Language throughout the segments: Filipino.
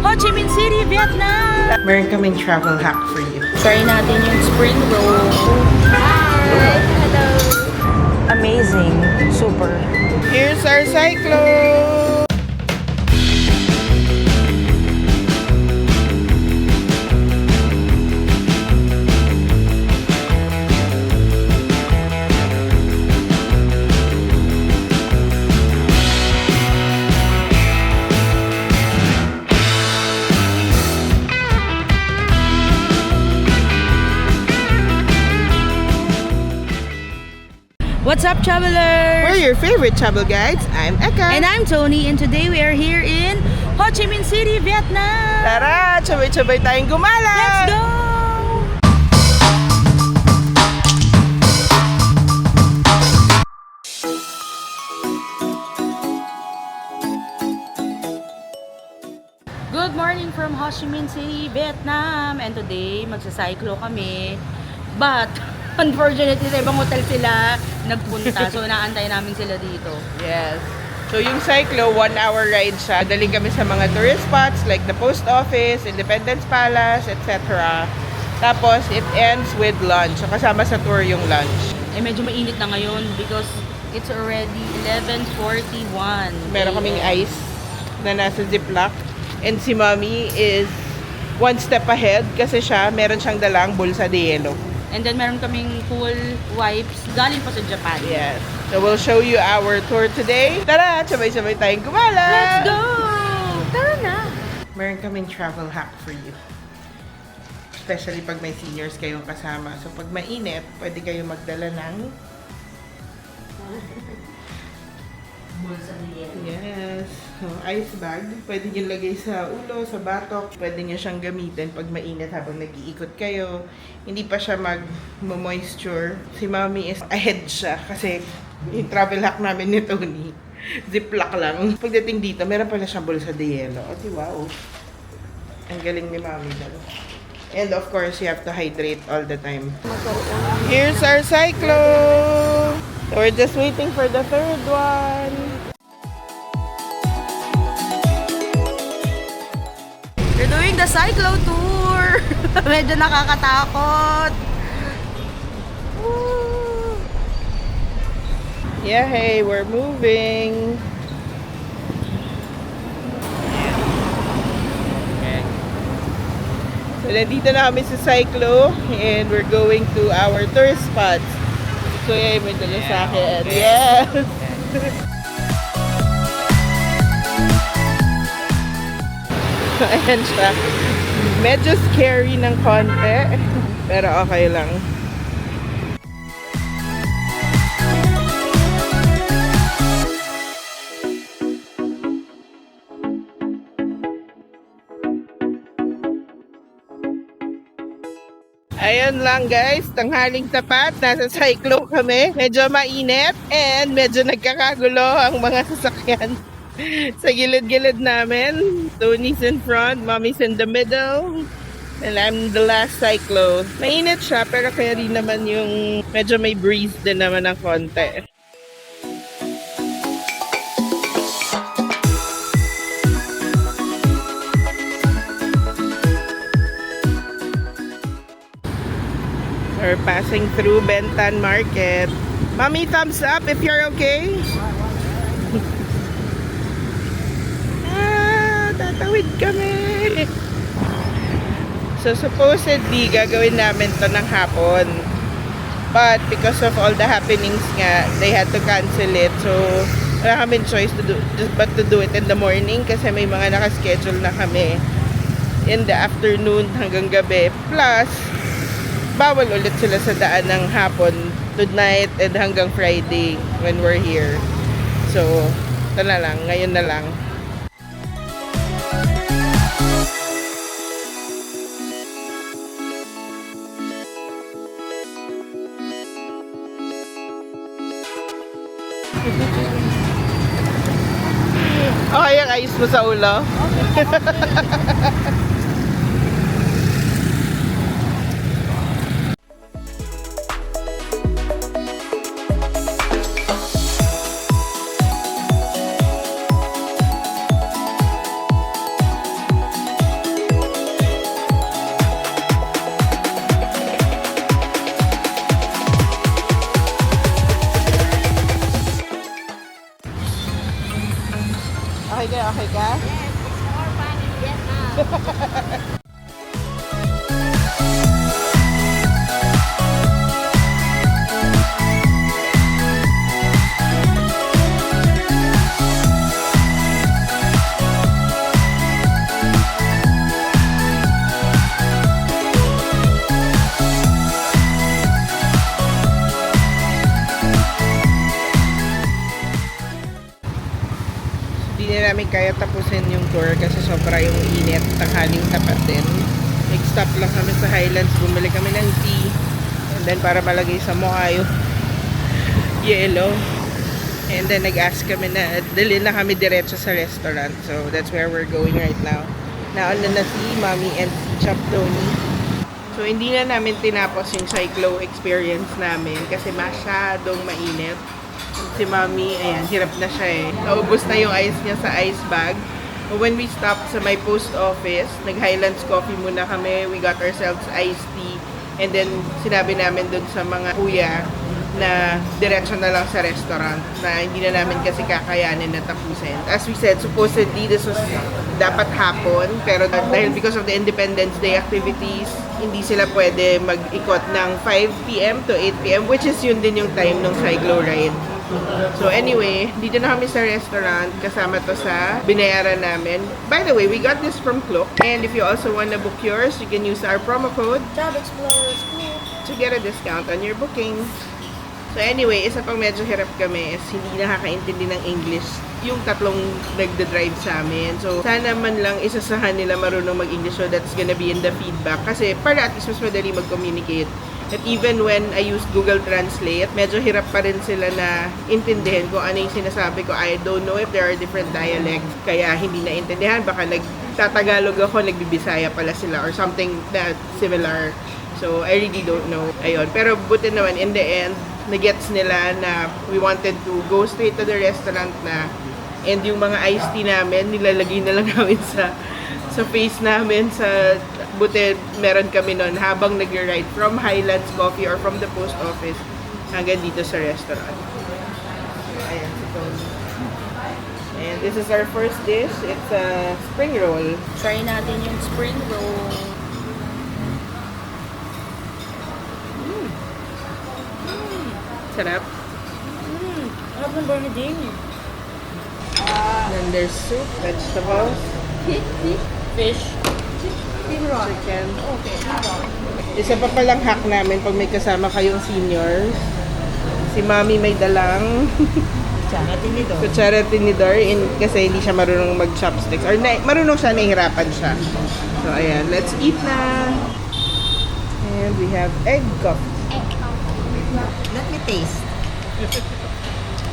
Ho Chi Minh City, Vietnam! Meron kaming travel hack for you. Try natin yung spring roll. Hi! Hello! Amazing. Super. Here's our cyclone! What's up, travelers? We're your favorite travel guides. I'm Eka. And I'm Tony, and today we are here in Ho Chi Minh City, Vietnam. Tara, sabay-sabay tayong gumala! Let's go! Good morning from Ho Chi Minh City, Vietnam. And today, magsacyclo kami. But, unfortunately, sa ibang hotel sila nagpunta. So, inaantay namin sila dito. Yes. So yung cyclo, 1-hour ride siya. Daling kami sa mga tourist spots like the Post Office, Independence Palace, etc. Tapos, it ends with lunch. So, kasama sa tour yung lunch. Eh, medyo mainit na ngayon because it's already 11:41. Meron kaming ice na nasa Ziploc. And si Mommy is one step ahead kasi meron siyang dalang bulsa de yelo. And then meron kaming pool wipes galing pa sa Japan. Yes. So we'll show you our tour today. Tara, sabay-sabay tayong gumala! Let's go! Tara na! Meron kaming travel hack for you. Especially pag may seniors kayong kasama. So pag mainit, pwede kayo magdala ng Bulsa de yelo. yes, ice bag. Pwede nyo lagay sa ulo, sa batok. Pwede nyo siyang gamitin pag mainit habang nag-iikot kayo. Hindi pa siya mag-moisture. Si Mommy is ahead siya kasi yung travel hack namin ni Tony, Ziploc lang. Pagdating dito, meron pala siyang bulsa de yelo. O, di wow. Ang galing ni Mommy daw. And of course, you have to hydrate all the time. Here's our cyclone! So we're just waiting for the third one. We're doing the cyclo tour! Medyo nakakatakot. Woo! Yeah, hey, we're moving. So, nandito na kami sa cyclo and we're going to our tourist spots. So, yeah, may dala sa akin. Yes! Ayan siya. Medyo scary ng konti, pero okay lang. Ayun lang guys, tanghaling tapat, nasa cyclo kami. Medyo mainit and medyo nagkakagulo ang mga sasakyan sa gilid-gilid namin. Tony's in front, Mommy's in the middle, and I'm the last cyclo. Mainit siya pero kaya rin naman yung medyo may breeze din naman ng konti. We're passing through Bentan Market. Mommy, thumbs up if you're okay. Tatawid kami. So supposedly gagawin namin to ng hapon. But because of all the happenings nga, they had to cancel it. So wala kaming choice to do, but to do it in the morning kasi may mga nakaschedule na kami in the afternoon hanggang gabi. Plus, bawal ulit sila sa daan ng hapon, tonight and hanggang Friday when we're here. So, ito na lang, ngayon na lang. Okay ang ayos mo sa ulo? Hindi na namin kaya tapusin yung tour kasi sobra yung init, tanghaling tapat din. Nag-stop lang kami sa Highlands, bumili kami ng tea. And then para malagay sa mukha yung yellow. And then nag-ask kami na, dali na kami diretso sa restaurant. So that's where we're going right now. Nauna na si Mommy and si Chop Tony. So hindi na namin tinapos yung cyclo experience namin kasi masyadong mainit. Si Mommy, ayan, hirap na siya eh. Naubos na yung ice niya sa ice bag. But when we stopped sa my post office, nag-Highlands Coffee muna kami. We got ourselves iced tea. And then, sinabi namin dun sa mga kuya na diretso na lang sa restaurant na hindi na namin kasi kakayanin na tapusin. As we said, supposedly this was dapat hapon, pero dahil because of the Independence Day activities, hindi sila pwede mag-ikot ng 5 p.m. to 8 p.m. which is yun din yung time ng cyclo ride. So anyway, dito na kami sa restaurant, kasama to sa binayaran namin. By the way, we got this from Klook, and if you also want to book yours, you can use our promo code Job Explorers Club to get a discount on your booking. So anyway, isa pang medyo hirap kami is hindi nakakaintindi ng English yung tatlong nagda-drive sa amin. So sana man lang isa sa kanila marunong mag-English, so that's gonna be in the feedback. Kasi para at least mas madali mag-communicate. At even when I use Google Translate, medyo hirap pa rin sila na intindihin kung ano yung sinasabi ko. I don't know if there are different dialects, kaya hindi naintindihan. Baka nagtatagalog ako, nagbibisaya pala sila or something that similar. So I really don't know. Ayun. Pero buti naman, in the end, nagets nila na we wanted to go straight to the restaurant na, and yung mga iced tea namin, nilalagay na lang namin sa face namin. Buti meron kami nun habang nag-ride from Highlands Coffee or from the post office hanggang dito sa restaurant. So, ayan si Tony. And this is our first dish. It's a spring roll. Try natin yung spring roll. Sarap. Harap ng Bernadine. Then there's soup, vegetables, Fish. chicken. Isa pa palang hack namin pag may kasama kayong seniors. Si Mommy may dalang Tsaka tinidor. kutsara tinidor kasi hindi siya marunong mag-chopsticks. Or marunong siya, nahihirapan siya. So ayan, let's eat na. And we have egg coffee. Let me taste.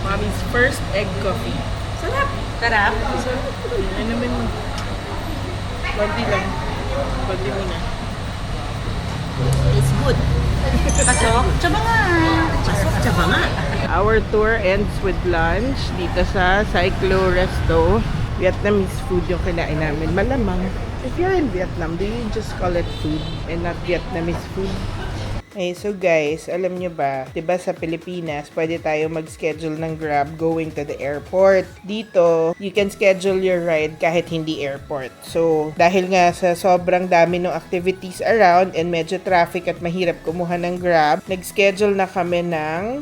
Mommy's first egg coffee. Sarap. Sarap. Ano naman? Konti lang. Konti muna. It's good. Pasok. Tsaba nga. Pasok. Tsaba nga. Our tour ends with lunch dito sa Cyclo Resto. Vietnamese food yung kinain namin. Malamang. If you're in Vietnam, do you just call it food and not Vietnamese food? Okay, so guys, alam nyo ba, diba sa Pilipinas, pwede tayo mag-schedule ng Grab going to the airport. Dito, you can schedule your ride kahit hindi airport. So, dahil nga sa sobrang dami ng activities around and medyo traffic at mahirap kumuha ng Grab, nag-schedule na kami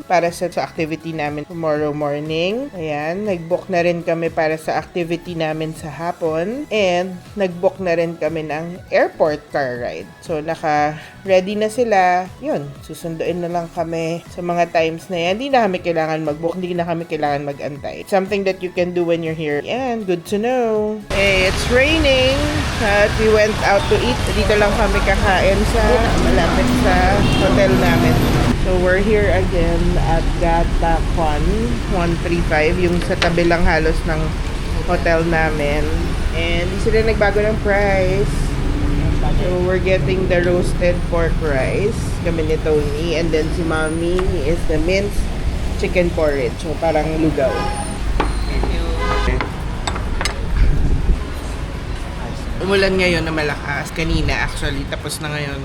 para sa activity namin tomorrow morning. Ayan, nag-book na rin kami para sa activity namin sa hapon. And, nag-book na rin kami ng airport car ride. So, naka-ready na sila. Yun, susunduin na lang kami sa mga times na yan. Hindi na kami kailangan mag-book, hindi na kami kailangan mag-antay. It's something that you can do when you're here. And good to know. Hey, it's raining. At we went out to eat. Dito lang kami kakain sa malapit sa hotel namin. So we're here again at Gatakon 135, yung sa tabi lang halos ng hotel namin. And di sila nagbago ng price. So, we're getting the roasted pork rice. Kami ni Tony. And then si Mommy is the minced chicken porridge. So, parang lugaw. Umulan ngayon na malakas. Kanina actually, tapos na ngayon.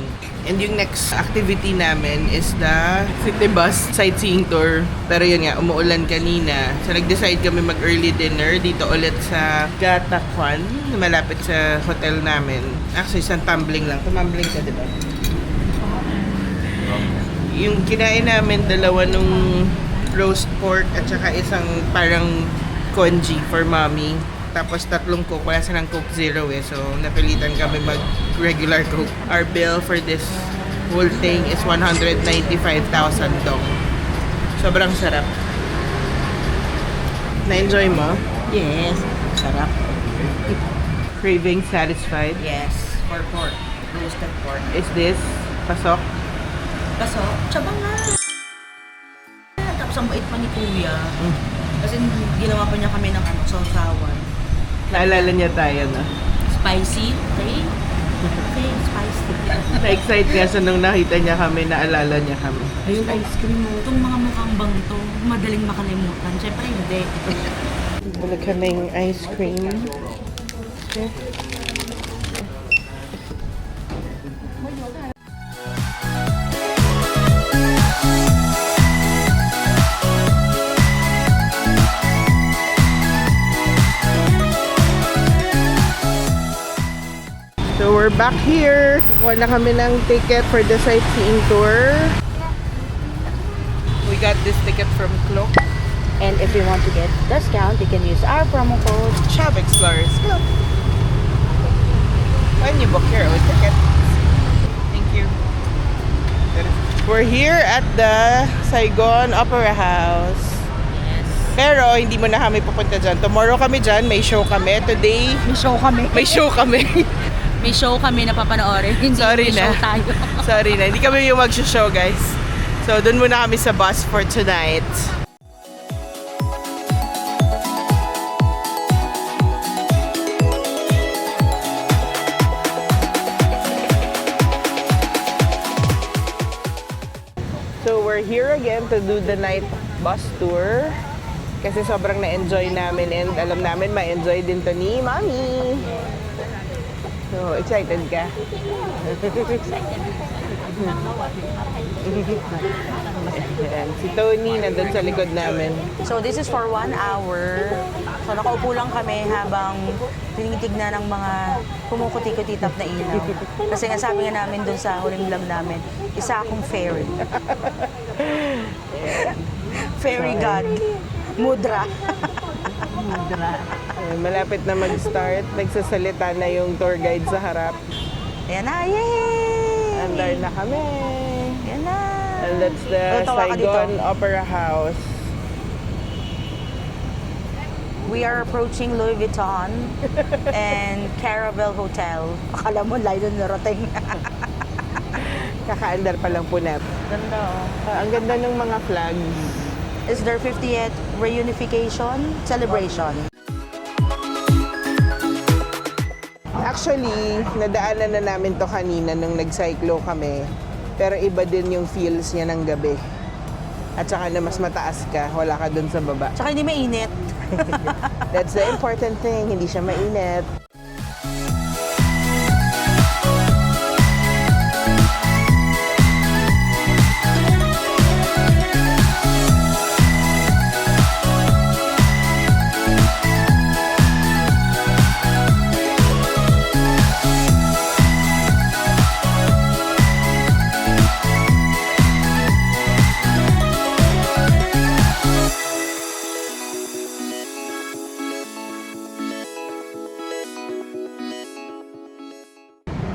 And yung next activity namin is the city bus sightseeing tour. Pero yun nga, umuulan kanina. So nag-decide kami mag-early dinner dito ulit sa Gatakwan, na malapit sa hotel namin. Actually, isang tumbling lang. Tumambling ka, di ba? Yung kinain namin, dalawa nung roast pork at saka isang parang congee for mommy. Tapos 3 Coke, wala silang Coke Zero eh. So, napilitan kami mag-regular Coke. Our bill for this whole thing is 195,000 dong. Sobrang sarap. Na-enjoy mo? Yes. Sarap. Craving satisfied? Yes. For pork. Roasted pork. Is this pasok? Kaso, tsaba nga. Tapos ang bait pa ni Kuya. Kasi ginawa pa niya kami ng sausawan. Naalala niya tayo, no? Spicy. Okay? Okay, spicy. Na-excite nga siya nung nakita niya kami, naalala niya kami. Ayun, ice cream mo. Itong mga mukhang bangto, madaling makalimutan. Siyempre, hindi. Wala kaming ice cream. Okay. So we're back here. Kuha na kami ng ticket for the sightseeing tour. We got this ticket from Cloak. And if you want to get discount, you can use our promo code. Shop Explorers Club. When you book your own ticket. Thank you. We're here at the Saigon Opera House. Yes. Pero hindi mo na kami pupunta dyan. Tomorrow kami dyan, may show kami. Today, May show kami. may show kami. May show kami na papanoorin. Hindi Sorry may na. show tayo. Sorry na, hindi kami yung mag-show guys. So, dun muna kami sa bus for tonight. So, we're here again to do the night bus tour. Kasi sobrang na-enjoy namin and alam namin ma-enjoy din to ni Mami. So, excited ka? Ayan, si Tony nandun sa likod namin. So this is for 1 hour. So nakaupo lang kami habang tinitignan ng mga kumukuti-kutitap na ilaw. Kasi nga sabi nga namin dun sa huling vlog namin, isa akong fairy. Fairy god. Mudra. Ayan, malapit na mag-start. Nagsasalita na yung tour guide sa harap. Ayan na, yay! Andar na kami. Ayan na. And that's the Tawa ka dito. Saigon Opera House. We are approaching Louis Vuitton and Caravel Hotel. Akala mo, layo na narating. Kakaandar pa lang po natin. Ganda, oh. Ang ganda ng mga flags. Is their 50th reunification celebration. Actually, nadaanan na namin to kanina nung nag-cyclo kami. Pero iba din yung feels niya ng gabi. At saka na mas mataas ka, wala ka dun sa baba. Tsaka hindi mainit. That's the important thing, hindi siya mainit.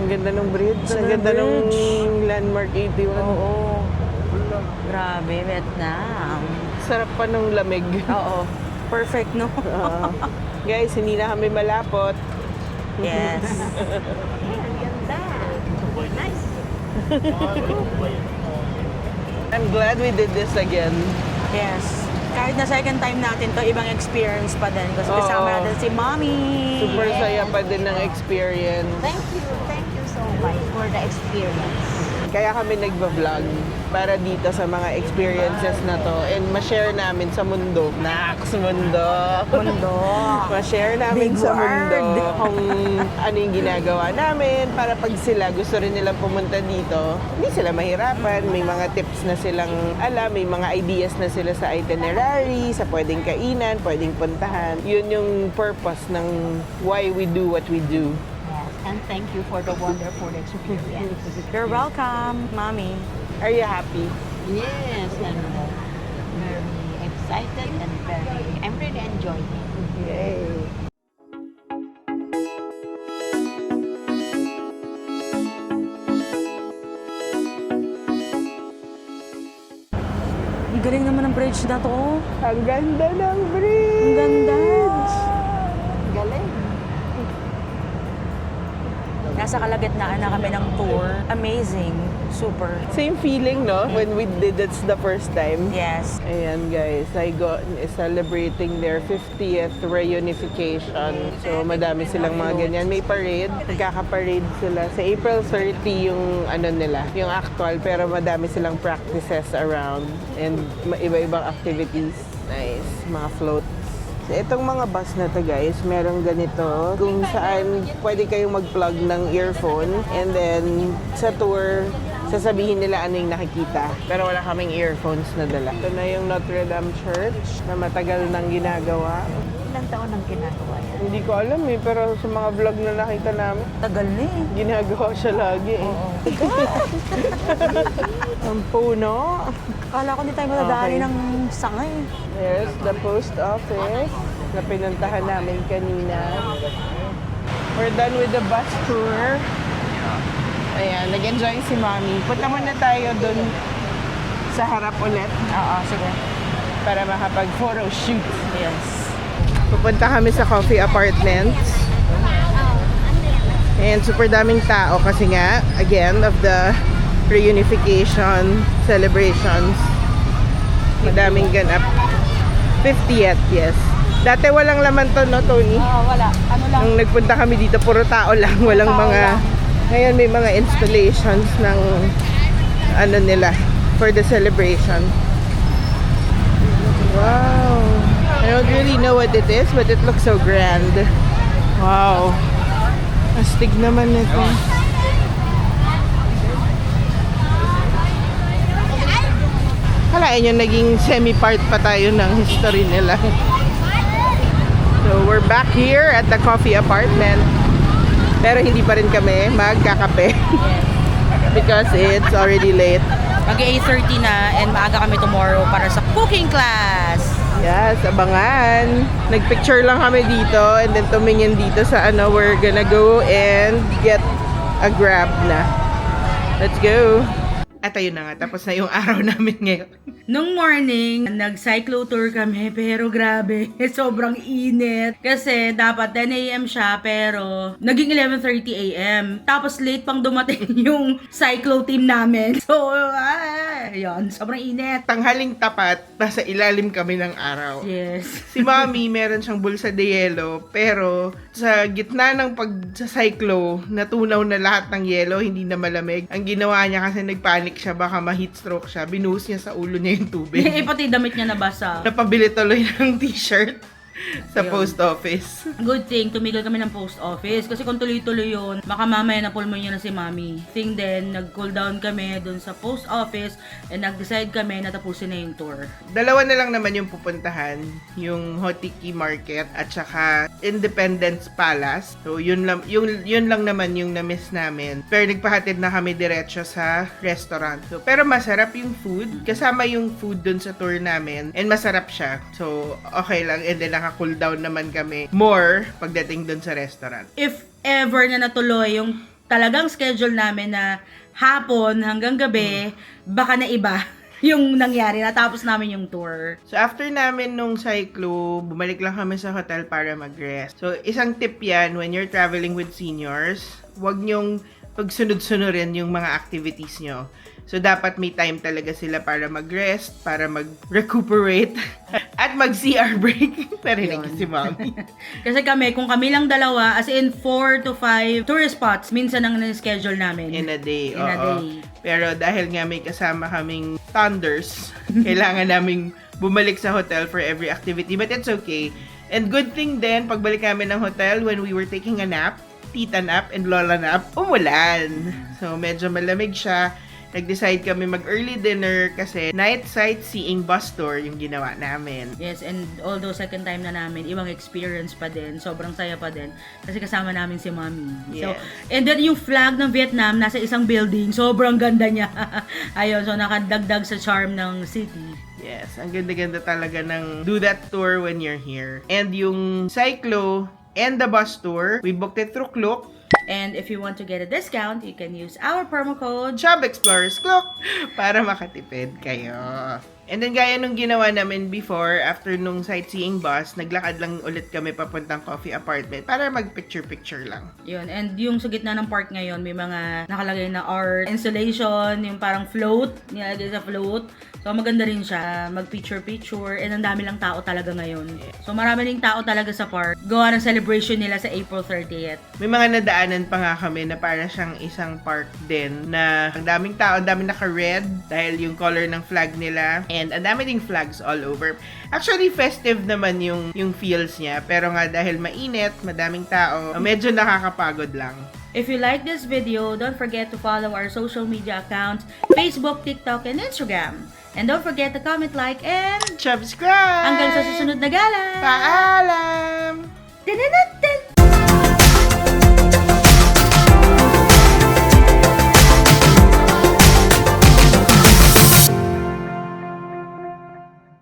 Ang ganda ng bridge. Ang ganda ng Landmark 81. Oo. Grabe, Vietnam. Sarap pa ng lamig. Oo. Perfect, no? Guys, hindi na kami malapot. Yes. I'm glad we did this again. Yes. Kahit na second time natin to, ibang experience pa din. Kasi kasama Oo. natin si Mommy. Super saya pa din ng experience. Thank you so much for the experience. Kaya kami nagba-vlog para dito sa mga experiences na to and ma-share namin sa mundo. Naks, mundo! Mundo. Ma-share namin Big sa mundo word. kung ano yung ginagawa namin para pag sila gusto rin nilang pumunta dito, hindi sila mahirapan. May mga tips na silang alam, may mga ideas na sila sa itinerary, sa pwedeng kainan, pwedeng puntahan. Yun yung purpose ng why we do what we do. Yes, and thank you for the wonderful experience. You're welcome, Mommy. Are you happy? Yes, and very excited and I'm really enjoying it. Yay! Ang galing naman ng bridge na to. Ang ganda ng bridge! Ang ganda. Galing. Nasa kalagitnaan na kami ng tour. Amazing. Super. Same feeling, no? When we did it the first time. Yes. Ayan guys, Saigon is celebrating their 50th reunification. So madami silang mga ganyan. May parade. Nagkaka-parade sila. Sa April 30 yung ano nila, yung actual. Pero madami silang practices around. And iba-ibang activities. Nice. Mga floats. So, itong mga bus na to guys, merong ganito kung saan pwede kayong mag-plug ng earphone and then sa tour, sasabihin nila ano yung nakikita. Pero wala kaming earphones na dala. Ito na yung Notre Dame Church na matagal nang ginagawa. Ilang taon ang ginagawa yan? Hindi ko alam eh, pero sa mga vlog na nakita namin, Tagal na eh. ginagawa siya lagi eh. Oo. Ang puno. Kala ko hindi tayo madadali Okay. ng sangay. There's the post office na pinuntahan namin kanina. We're done with the bus tour. Ayan, nag-enjoy si Mommy. Punta muna tayo dun sa harap ulit Oo, sige. para makapag-photo shoot. Yes. Pupunta kami sa coffee apartments. And super daming tao kasi nga, again, of the reunification celebrations. Madaming ganap. 50th, yes. Dati walang laman to, no, Tony? Oo, wala. Ano lang. Nung nagpunta kami dito, puro tao lang. Walang Tao mga... lang. Ngayon may mga installations ng ano nila for the celebration. Wow! I don't really know what it is, but it looks so grand. Wow! Astig naman nito. Kalain nyo, naging semi-part pa tayo ng history nila. So, we're back here at the coffee apartment. Pero hindi pa rin kami magkakape. Because it's already late. Mag-8:30 na and maaga kami tomorrow para sa cooking class. Yes, abangan. Nagpicture lang kami dito and then tumingin dito sa ano, we're gonna go and get a grab na. Let's go! At ayun na nga, tapos na yung araw namin ngayon. Nung morning, nag-cyclo tour kami, pero grabe, sobrang init. Kasi dapat 10 a.m. siya, pero naging 11:30 a.m. Tapos late pang dumating yung cyclo team namin. So, yun, sobrang init. Tanghaling tapat, nasa ilalim kami ng araw. Yes. Si Mommy, meron siyang bulsa de yelo, pero sa gitna ng pag-cyclo, natunaw na lahat ng yelo, hindi na malamig. Ang ginawa niya kasi nagpanic siya, baka ma-heat stroke siya, binuhos niya sa ulo niya yung tubig. Pati damit niya nabasa. Napabili tuloy ng t-shirt sa Ayun. post office. Good thing, tumigil kami ng post office. Kasi kung tuloy-tuloy yun, baka mamaya napulmon niya na si Mami. Thing then, nag-cool down kami dun sa post office and nag-decide kami na tapusin na yung tour. Dalawa na lang naman yung pupuntahan, yung Hotiki Market at saka Independence Palace. So yun lang naman yung na-miss namin. Pero nagpahatid na kami diretso sa restaurant. So, pero masarap yung food. Kasama yung food dun sa tour namin. And masarap siya. So okay lang. And then naka-cool down naman kami more pagdating dun sa restaurant. If ever na natuloy yung talagang schedule namin na hapon hanggang gabi, baka na iba yung nangyari. Natapos namin yung tour. So, after namin nung cyclo, bumalik lang kami sa hotel para mag-rest. So, isang tip yan when you're traveling with seniors, wag nyong pagsunod-sunurin yung mga activities nyo. So, dapat may time talaga sila para mag-rest, para mag-recuperate. At mag-CR break. Narinig Yun. si Mommy. Kasi kung kami lang dalawa, as in 4 to 5 tourist spots, minsan ang schedule namin. In a day. In a oo. day. Pero dahil nga may kasama kaming thunders, kailangan naming bumalik sa hotel for every activity. But it's okay. And good thing din, pagbalik namin ng hotel, when we were taking a nap, tita nap and lola nap, umulan. So, medyo malamig siya. Nag-decide kami mag-early dinner kasi night sightseeing bus tour yung ginawa namin. Yes, and although second time na namin, ibang experience pa din. Sobrang saya pa din. Kasi kasama namin si Mommy. So, Yes. and then yung flag ng Vietnam, nasa isang building. Sobrang ganda niya. Ayun, so nakadagdag sa charm ng city. Yes, ang ganda-ganda talaga ng do that tour when you're here. And yung cyclo and the bus tour, we booked it through Klook. And if you want to get a discount, you can use our promo code. Job Explorers Clock para makatipid kayo. And then gaya nung ginawa namin before, after nung sightseeing bus, naglakad lang ulit kami papuntang coffee apartment para mag-picture-picture lang. Yun, and yung sa gitna ng park ngayon, may mga nakalagay na art installation, yung parang float, nilalagay sa float. So maganda rin siya, mag-picture-picture, and ang dami lang tao talaga ngayon. So marami ring tao talaga sa park. Gawa ng celebration nila sa April 30th. May mga nadaanan pa nga kami na para siyang isang park din na ang daming tao, ang daming naka-red dahil yung color ng flag nila. And ang dami ding flags all over. Actually, festive naman yung feels niya. Pero nga dahil mainit, madaming tao, medyo nakakapagod lang. If you like this video, don't forget to follow our social media accounts, Facebook, TikTok, and Instagram. And don't forget to comment, like, and Subscribe! hanggang sa susunod na gala! Paalam! Dinidit!